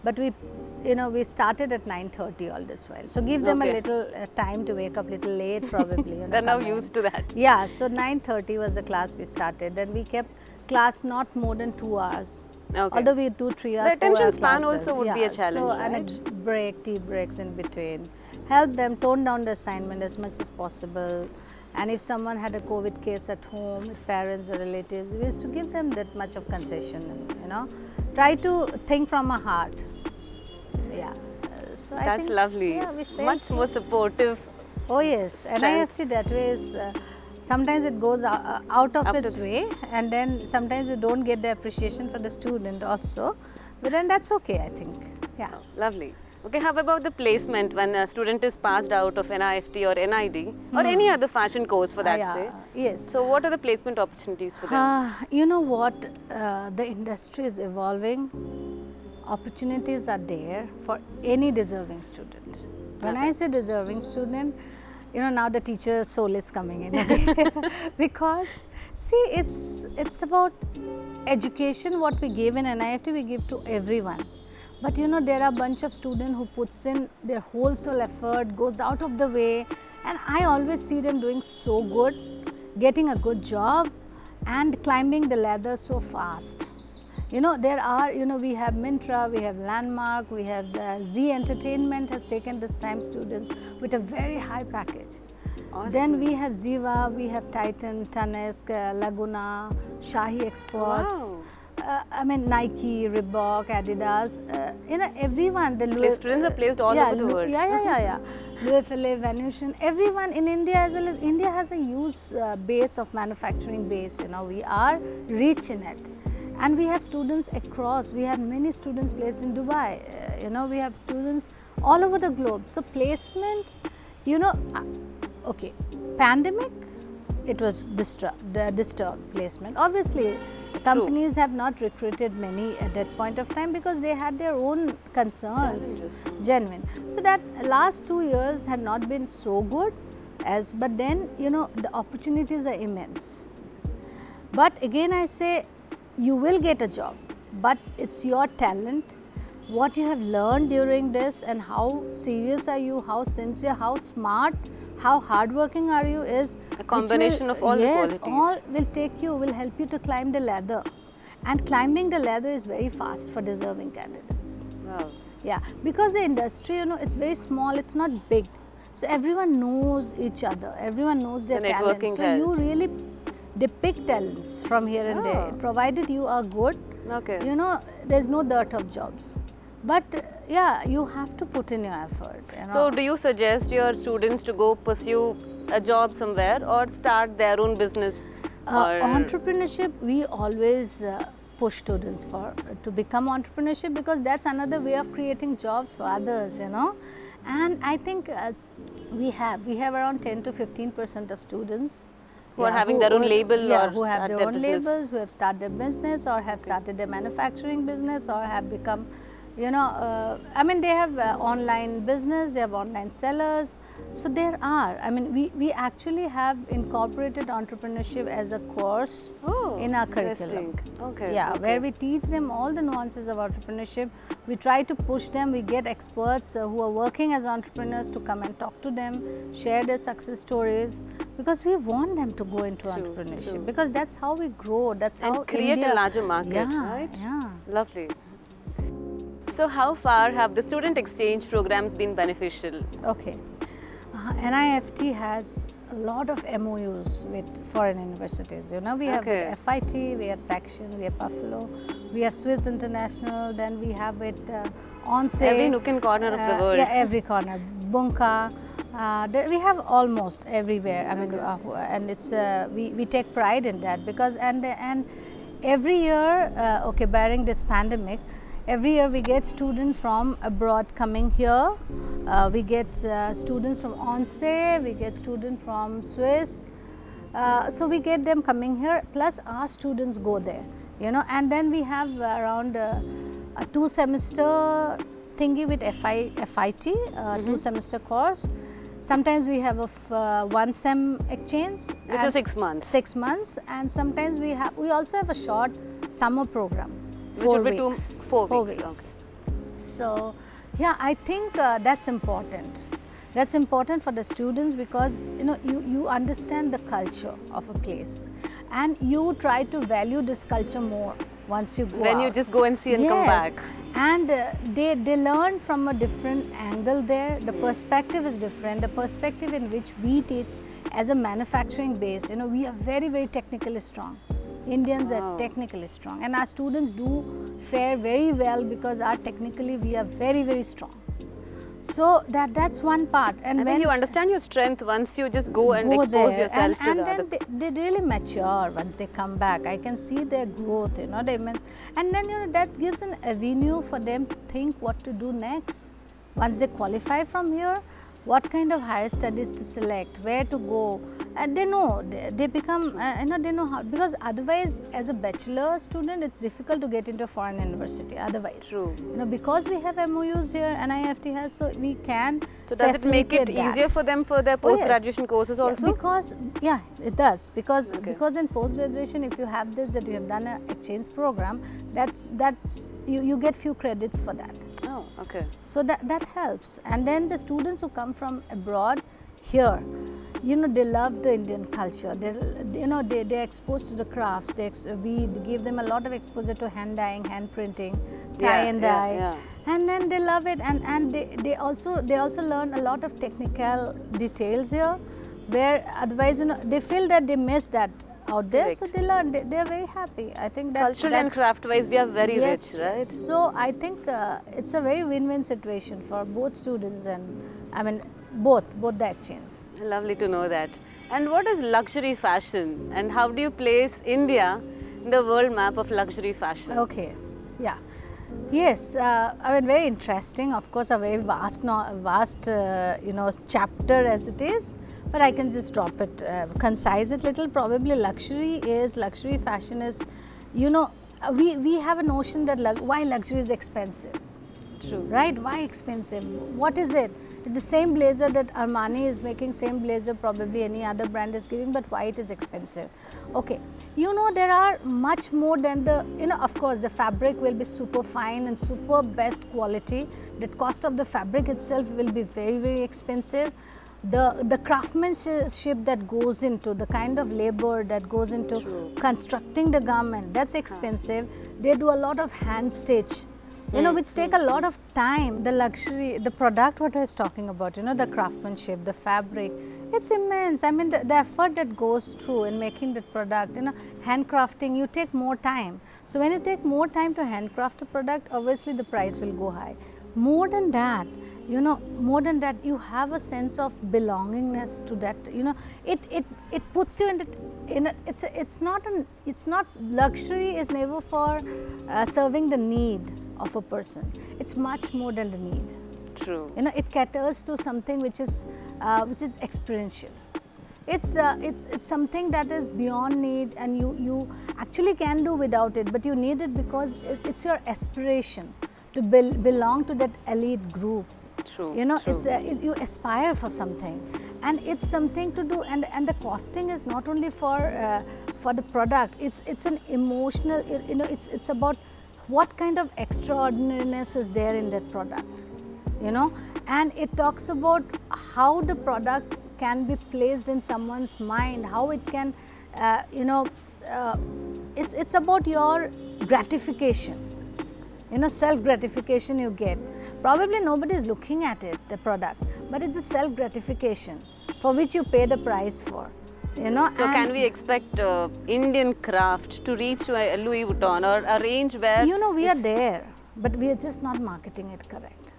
but we started at 9:30 all this while. So give them a little time to wake up little late probably. They're now come in. used to that. Yeah, so 9:30 was the class we started. Then we kept class not more than 2 hours. Okay. Although we do 3 hours, The attention 4 hour span classes. also would be a challenge, So, and right? a break, tea breaks in between. Help them tone down the assignment as much as possible. And if someone had a COVID case at home, with parents or relatives, we used to give them that much of concession. Try to think from a heart. Yeah. So I That's think, lovely. Yeah, we said Much more supportive. Oh yes, NIFT that way is, sometimes it goes out of its way, and then sometimes you don't get the appreciation for the student also, but then that's okay, I think. Yeah. Lovely. Okay, how about the placement when a student is passed out of NIFT or NID or any other fashion course for that Yeah, say? yes. So what are the placement opportunities for them? You know what, the industry is evolving. Opportunities are there for any deserving student. When I say deserving student, now the teacher soul is coming in, okay? Because see, it's about education. What we give in NIFT, we give to everyone. But there are a bunch of students who puts in their whole soul effort, goes out of the way, and I always see them doing so good, getting a good job and climbing the ladder so fast. There are, we have Mintra, we have Landmark, we have Z Entertainment has taken this time students with a very high package. Awesome. Then we have Ziva, we have Titan, Tanesk, Laguna, Shahi Exports. Wow. Nike, Reebok, Adidas, everyone. The Students are placed all over the world. Yeah. Louis Philippe, Venusian, everyone in India as well as India has a huge base of manufacturing base. We are rich in it. And we have students across, we have many students placed in Dubai, you know, we have students all over the globe. So placement, you know, okay, pandemic, it was disturbed placement. Obviously, companies have not recruited many at that point of time because they had their own concerns, genuine. So that last 2 years had not been so good as, but then, you know, the opportunities are immense. But again I say, you will get a job, but it's your talent, what you have learned during this, and how serious are you, how sincere, how smart, how hardworking are you, is a combination of all the qualities. Yes, all will take you, will help you to climb the ladder. And climbing the ladder is very fast for deserving candidates. Wow. Yeah, because the industry, you know, it's very small, it's not big. So everyone knows each other, everyone knows their The talent. networking So you helps. really, they pick talents from here and there, Oh. provided you are good. Okay. You know, there's no dearth of jobs. But yeah, you have to put in your effort. You know. So, do you suggest your students to go pursue a job somewhere or start their own business? Or Entrepreneurship, we always push students for to become entrepreneurship, because that's another way of creating jobs for others, you know. And I think we have around 10 to 15% of students Who are having their own label yeah, or who have start their their own business. labels, who have started their business or have started their manufacturing business or have become, you know, I mean, they have online business, they have online sellers. So there are, I mean, we actually have incorporated entrepreneurship as a course in our curriculum. Interesting. Okay. Yeah, okay. where we teach them all the nuances of entrepreneurship. We try to push them, we get experts who are working as entrepreneurs to come and talk to them, share their success stories, because we want them to go into entrepreneurship, true. because that's how we grow, that's And how create India, a larger market, yeah, right? Yeah. Lovely. So, how far have the student exchange programs been beneficial? Okay. NIFT has a lot of MOUs with foreign universities. You know, we have Okay. with FIT, we have Section, we have Buffalo, we have Swiss International, then we have with ONSE. Every nook and corner of the world. Yeah, every corner. Bunka. We have almost everywhere. I mean, and it's we take pride in that, because and every year, okay, barring this pandemic, every year we get students from abroad coming here. We get students from ONSE, we get students from Swiss. So we get them coming here, plus our students go there, you know. And then we have around a 2-semester thingy with FIT, 2-semester course. Sometimes we have a 1 sem exchange, Which is 6 months. 6 months, and sometimes we also have a short summer program, Which 4 would be weeks. 4 weeks. So yeah, I think that's important. That's important for the students, because you know, you understand the culture of a place, and you try to value this culture more once you go When you out. just go and see and come Yes. back. And they learn from a different angle there. The perspective is different. The perspective in which we teach as a manufacturing base, you know, we are very, very technically strong. Indians are technically strong, and our students do fare very well because technically we are very, very strong. So that's one part. And I when think you understand your strength once you just go and go expose there, yourself to and the then other. they really mature once they come back. I can see their growth, you know. And then, you know, that gives an avenue for them to think what to do next. Once they qualify from here, what kind of higher studies to select, where to go, and they know, they become, you know, they know how, because otherwise as a bachelor student it's difficult to get into a foreign university otherwise. True. You know, because we have MOUs here, NIFT has, so we can So does it make it facilitate easier that. for them for their Oh, yes. post-graduation courses Yeah, also? because yeah, it does, because Okay. in post graduation, if you have this, that you have done an exchange program, that's you get few credits for that. Oh, okay. So that helps. And then the students who come from abroad here, you know, they love the Indian culture. They're exposed to the crafts. We give them a lot of exposure to hand dyeing, hand printing, tie and dye. Yeah. And then they love it, and they also learn a lot of technical details here, where otherwise, you know, they feel that they miss that out there. So Correct. they learn. They are very happy. I think that Cultural and craft-wise, we are very yes, rich, right? So I think it's a very win-win situation for both students and, I mean, both the exchange. Lovely to know that. And what is luxury fashion, and how do you place India the world map of luxury fashion. Okay, yeah. Yes, I mean, very interesting. Of course, a very vast, chapter as it is. But I can just drop it, concise it little. Probably luxury fashion is, we have a notion that why luxury is expensive. True. Right? Why expensive? What is it? It's the same blazer that Armani is making, same blazer probably any other brand is giving, but why it is expensive? Okay, there are much more than of course the fabric will be super fine and super best quality. The cost of the fabric itself will be very, very expensive. The craftsmanship that goes into, the kind of labor that goes into constructing the garment, that's expensive. They do a lot of hand stitch. Which take a lot of time. The luxury, the product what I was talking about, the craftsmanship, the fabric, it's immense. I mean, the effort that goes through in making that product, handcrafting, you take more time. So, when you take more time to handcraft a product, obviously the price will go high. More than that, you have a sense of belongingness to that. It puts you it's not luxury is never for serving the need of a person. It's much more than the need. True. It caters to something which is experiential. It's something that is beyond need, and you actually can do without it, but you need it because it's your aspiration to belong to that elite group. True. It's you aspire for something, and it's something to do, and the costing is not only for the product. It's an emotional. It's about what kind of extraordinariness is there in that product, and it talks about how the product can be placed in someone's mind, how it can, it's about your gratification, self gratification you get. Probably nobody is looking at it, the product, but it's a self gratification for which you pay the price for. So can we expect Indian craft to reach Louis Vuitton or a range where we are there, but we are just not marketing it correct.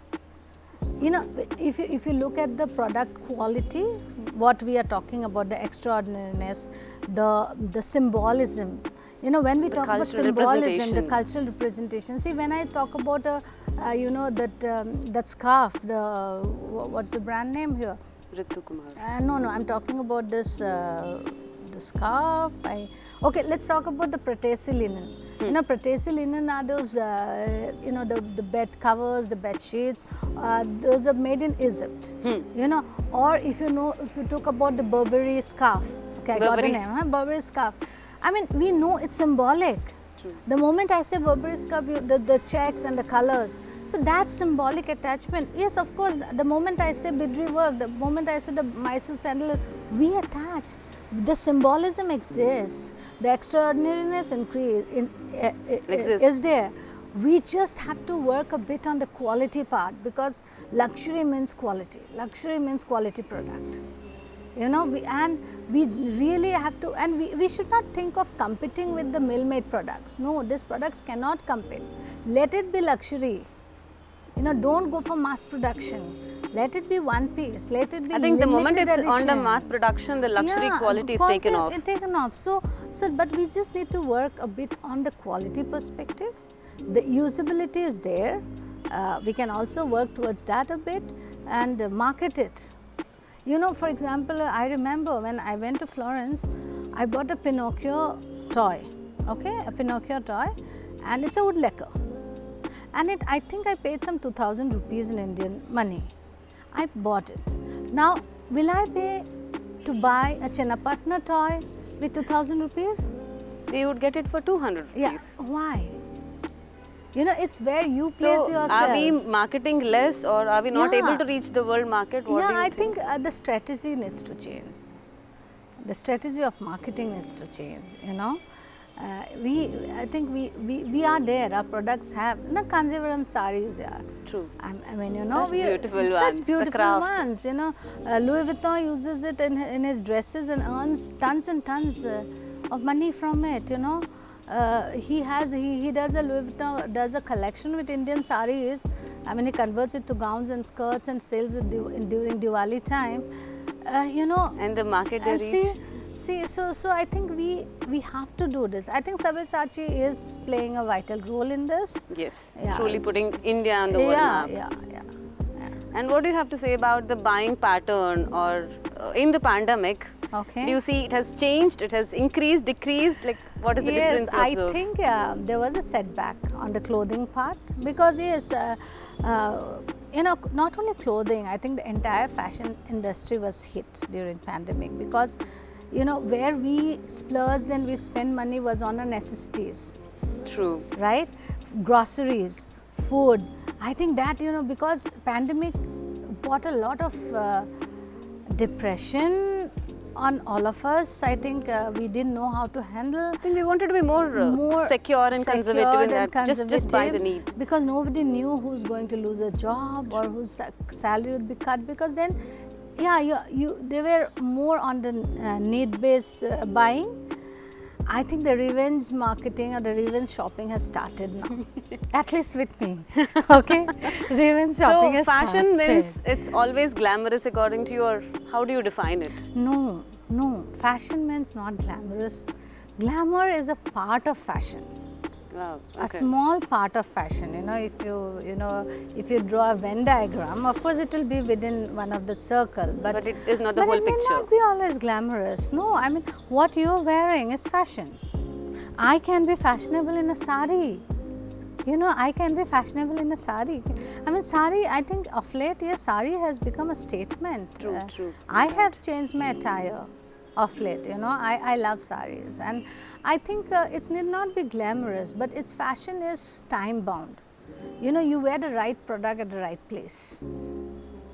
If you look at the product quality, what we are talking about, the extraordinariness, the symbolism. When we talk about symbolism, the cultural representation. See, when I talk about that scarf, what's the brand name here? Ritu Kumar. No, I'm talking about this the scarf. Okay, let's talk about the Pratesi linen. Pratesi linen are those the bed covers, the bed sheets. Those are made in Egypt. Or if you talk about the Burberry scarf. Okay, I got the name. Burberry scarf. I mean, we know it's symbolic. True. The moment I say Burberry scarf, the checks and the colors, so that's symbolic attachment. Yes, of course, the moment I say Bidri work, the moment I say the Mysore sandal, we attach. The symbolism exists. The extraordinariness is there. We just have to work a bit on the quality part, because luxury means quality. Luxury means quality product. We really have to, and we should not think of competing with the mill-made products. No, these products cannot compete. Let it be luxury. Don't go for mass production. Let it be one piece. Let it be. I think the moment it's edition. on the mass production, the luxury quality is taken off. So, but we just need to work a bit on the quality perspective. The usability is there. We can also work towards that a bit and market it. For example, I remember when I went to Florence, I bought a Pinocchio toy, a Pinocchio toy, and it's a wood lacquer. And I think I paid some 2,000 rupees in Indian money. I bought it. Now, will I pay to buy a Chennapatna toy with 2,000 rupees? We would get it for 200 rupees. Yeah, why? It's where you place yourself. Are we marketing less, or are we not able to reach the world market? What do you think? I think the strategy needs to change. The strategy of marketing needs to change, I think we are there. Our products have Kanjivaram sarees, yeah. True. I mean, such beautiful ones. Such beautiful ones. Louis Vuitton uses it in his dresses and earns tons and tons of money from it. He does a Louis Vuitton does a collection with Indian sarees. I mean, he converts it to gowns and skirts and sells it during Diwali time. And the market they reach. See, so I think we have to do this. I think Sabyasachi is playing a vital role in this. Yes, Yeah, truly putting India on the world map. Yeah. And what do you have to say about the buying pattern or in the pandemic? Okay. Do you see it has changed, it has increased, decreased? Like what is the difference Yes, you I observe? think there was a setback on the clothing part because yes, not only clothing, I think the entire fashion industry was hit during pandemic because where we splurged and we spent money was on our necessities, True. right? Groceries, food. I think that because pandemic brought a lot of depression on all of us. I think we didn't know how to handle. I think we wanted to be more secure and conservative in that, just by the need. Because nobody knew who's going to lose a job or whose salary would be cut, because then they were more on the need-based buying. I think the revenge marketing or the revenge shopping has started now, at least with me. Okay, revenge shopping has started. So fashion means it's always glamorous according to you, or how do you define it? No, fashion means not glamorous. Glamour is a part of fashion. Wow. A small part of fashion. If you draw a Venn diagram, of course it will be within one of the circle, but it is not the whole it may picture. not be always glamorous. No, I mean what you are wearing is fashion. I can be fashionable in a sari. I can be fashionable in a sari. I mean, sari, I think of late, yes, sari has become a statement. True. I have changed my attire of late, I love saris, and I think it need not be glamorous, but its fashion is time bound. You wear the right product at the right place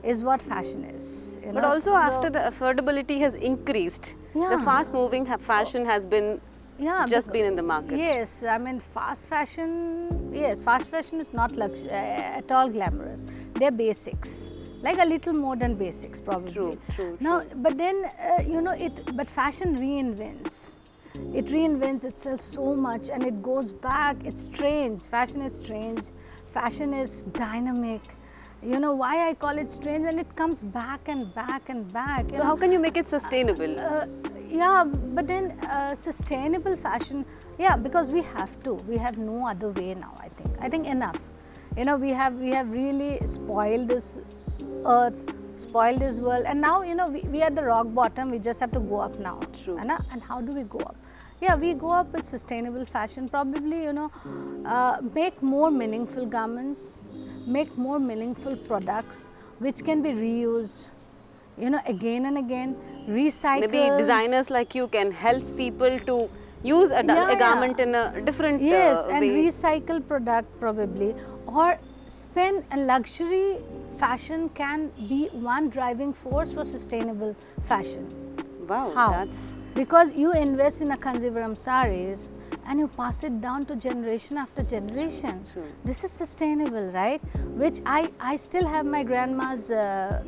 is what fashion is. But also after the affordability has increased, the fast moving fashion has been been in the market. Yes, I mean fast fashion is not at all glamorous. They're basics, like a little more than basics probably. True. Now, but then but fashion reinvents. It reinvents itself so much and it goes back. It's strange. Fashion is strange. Fashion is dynamic. Why I call it strange, and it comes back and back and back. So how can you make it sustainable? But then sustainable fashion, because we have to. We have no other way now. I think enough. We have really spoiled this earth, spoiled this world, and now we are at the rock bottom. We just have to go up now. True. And how do we go up? We go up with sustainable fashion. Probably make more meaningful garments, make more meaningful products which can be reused, again and again, recycle. Maybe designers like you can help people to use a garment in a different and way. recycle product probably, or spend a luxury fashion can be one driving force for sustainable fashion. Wow, How? that's... Because you invest in a Kanjivaram saris and you pass it down to generation after generation. True. This is sustainable, right? Which I still have my grandma's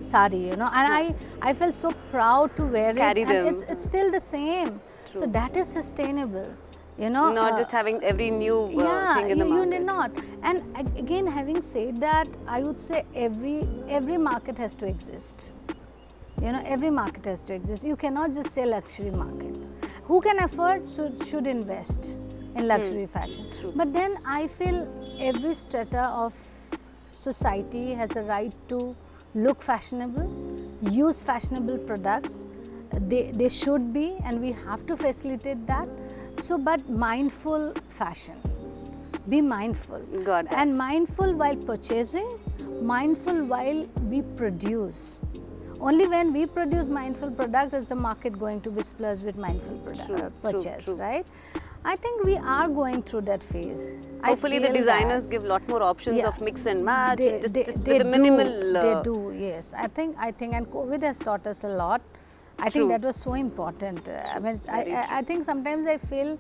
sari, and I felt so proud to wear Carry it. them. And it's still the same. True. So that is sustainable. Not just having every new thing in the market. You did not. And again, having said that, I would say every market has to exist. Every market has to exist. You cannot just say luxury market. Who can afford should invest in luxury fashion. True. But then I feel every strata of society has a right to look fashionable, use fashionable products. They should be, and we have to facilitate that. So, but mindful fashion. Be mindful. Got that. And mindful while purchasing, mindful while we produce. Only when we produce mindful product is the market going to be splurged with mindful purchase, true. right? I think we are going through that phase. Hopefully the designers give lot more options of mix and match, and just with a minimal... They do, yes. I think, and COVID has taught us a lot. I think that was so important. I mean, I think sometimes I feel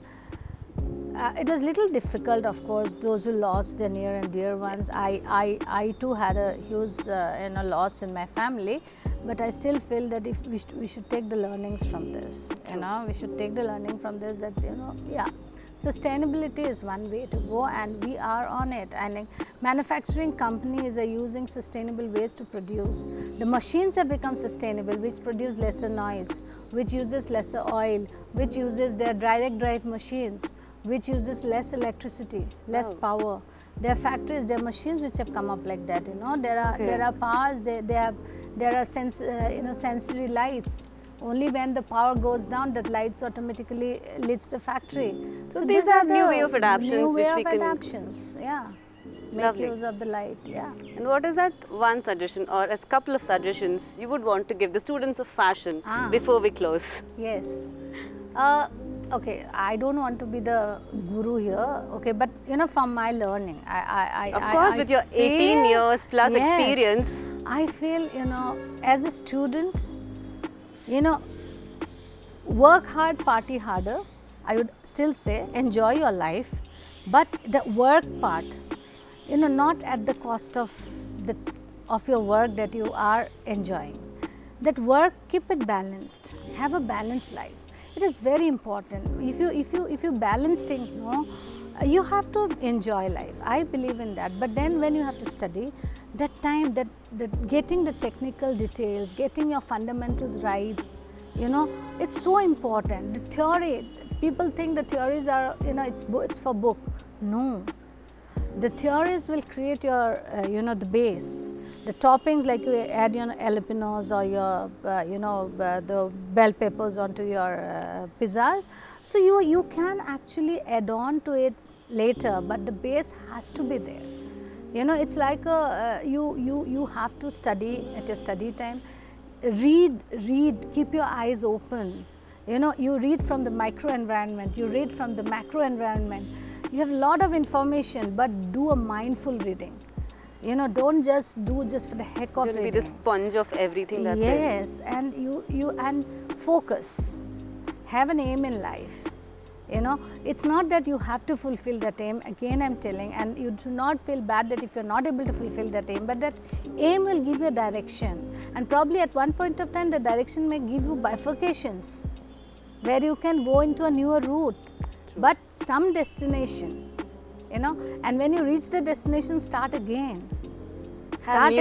it was little difficult, of course, those who lost their near and dear ones. I too had a huge loss in my family, but I still feel that if we should take the learnings from this. We should take the learning from this, that sustainability is one way to go, and we are on it. And manufacturing companies are using sustainable ways to produce. The machines have become sustainable, which produce lesser noise, which uses lesser oil, which uses their direct drive machines, which uses less electricity, less power. There are factories, there are machines which have come up like that. There are powers. There are sensory lights. Only when the power goes down, that lights automatically lights the factory. So these are new way of adaptations which we can. Make Lovely. use of the light. Yeah. And what is that one suggestion or a couple of suggestions you would want to give the students of fashion before we close? Yes. Okay, I don't want to be the guru here, okay, but from my learning, Of course, with your 18 years plus experience. I feel, as a student, work hard, party harder. I would still say enjoy your life, but the work part, not at the cost of your work that you are enjoying. That work, keep it balanced. Have a balanced life. It is very important. If you balance things, you have to enjoy life. I believe in that. But then when you have to study, that time, that getting the technical details, getting your fundamentals right, it's so important. The theory, people think the theories are, it's for book. No. The theories will create your, the base. The toppings, like you add your jalapenos or your, the bell peppers onto your pizza. So you can actually add on to it later, but the base has to be there. It's like you have to study at your study time. Read, keep your eyes open. You read from the micro environment, you read from the macro environment. You have a lot of information, but do a mindful reading. Don't just do just for the heck of reading. Be the sponge of everything. That's it. Yes, and you focus. Have an aim in life. It's not that you have to fulfill that aim. Again, I'm telling, and you do not feel bad that if you're not able to fulfill that aim, but that aim will give you a direction. And probably at one point of time, the direction may give you bifurcations where you can go into a newer route, but some destination. And when you reach the destination, start again. Have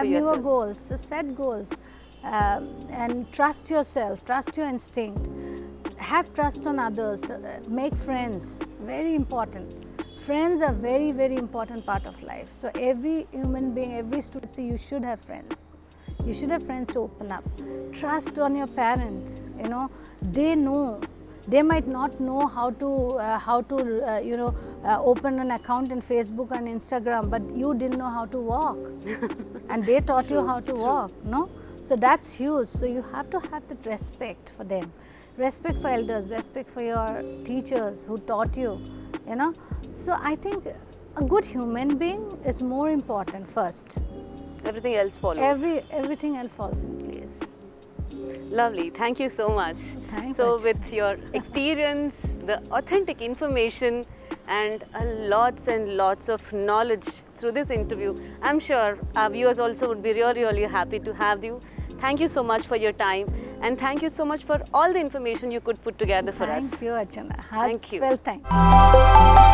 newer goals, so set goals, and trust yourself, trust your instinct, have trust on others, make friends, very important. Friends are very, very important part of life. So every human being, every student, you should have friends. You should have friends to open up. Trust on your parents, they know. They might not know how to open an account in Facebook and Instagram, but you didn't know how to walk, and they taught you how to walk. No, so that's huge. So you have to have that respect for them, respect for elders, respect for your teachers who taught you. So I think a good human being is more important first. Everything else follows. Everything else falls in place. Lovely. Thank you so much. Thanks. So with your experience, the authentic information and lots and lots of knowledge through this interview, I'm sure our viewers also would be really, really happy to have you. Thank you so much for your time, and thank you so much for all the information you could put together for us. Thank you, Archana. Thank you. Thank you.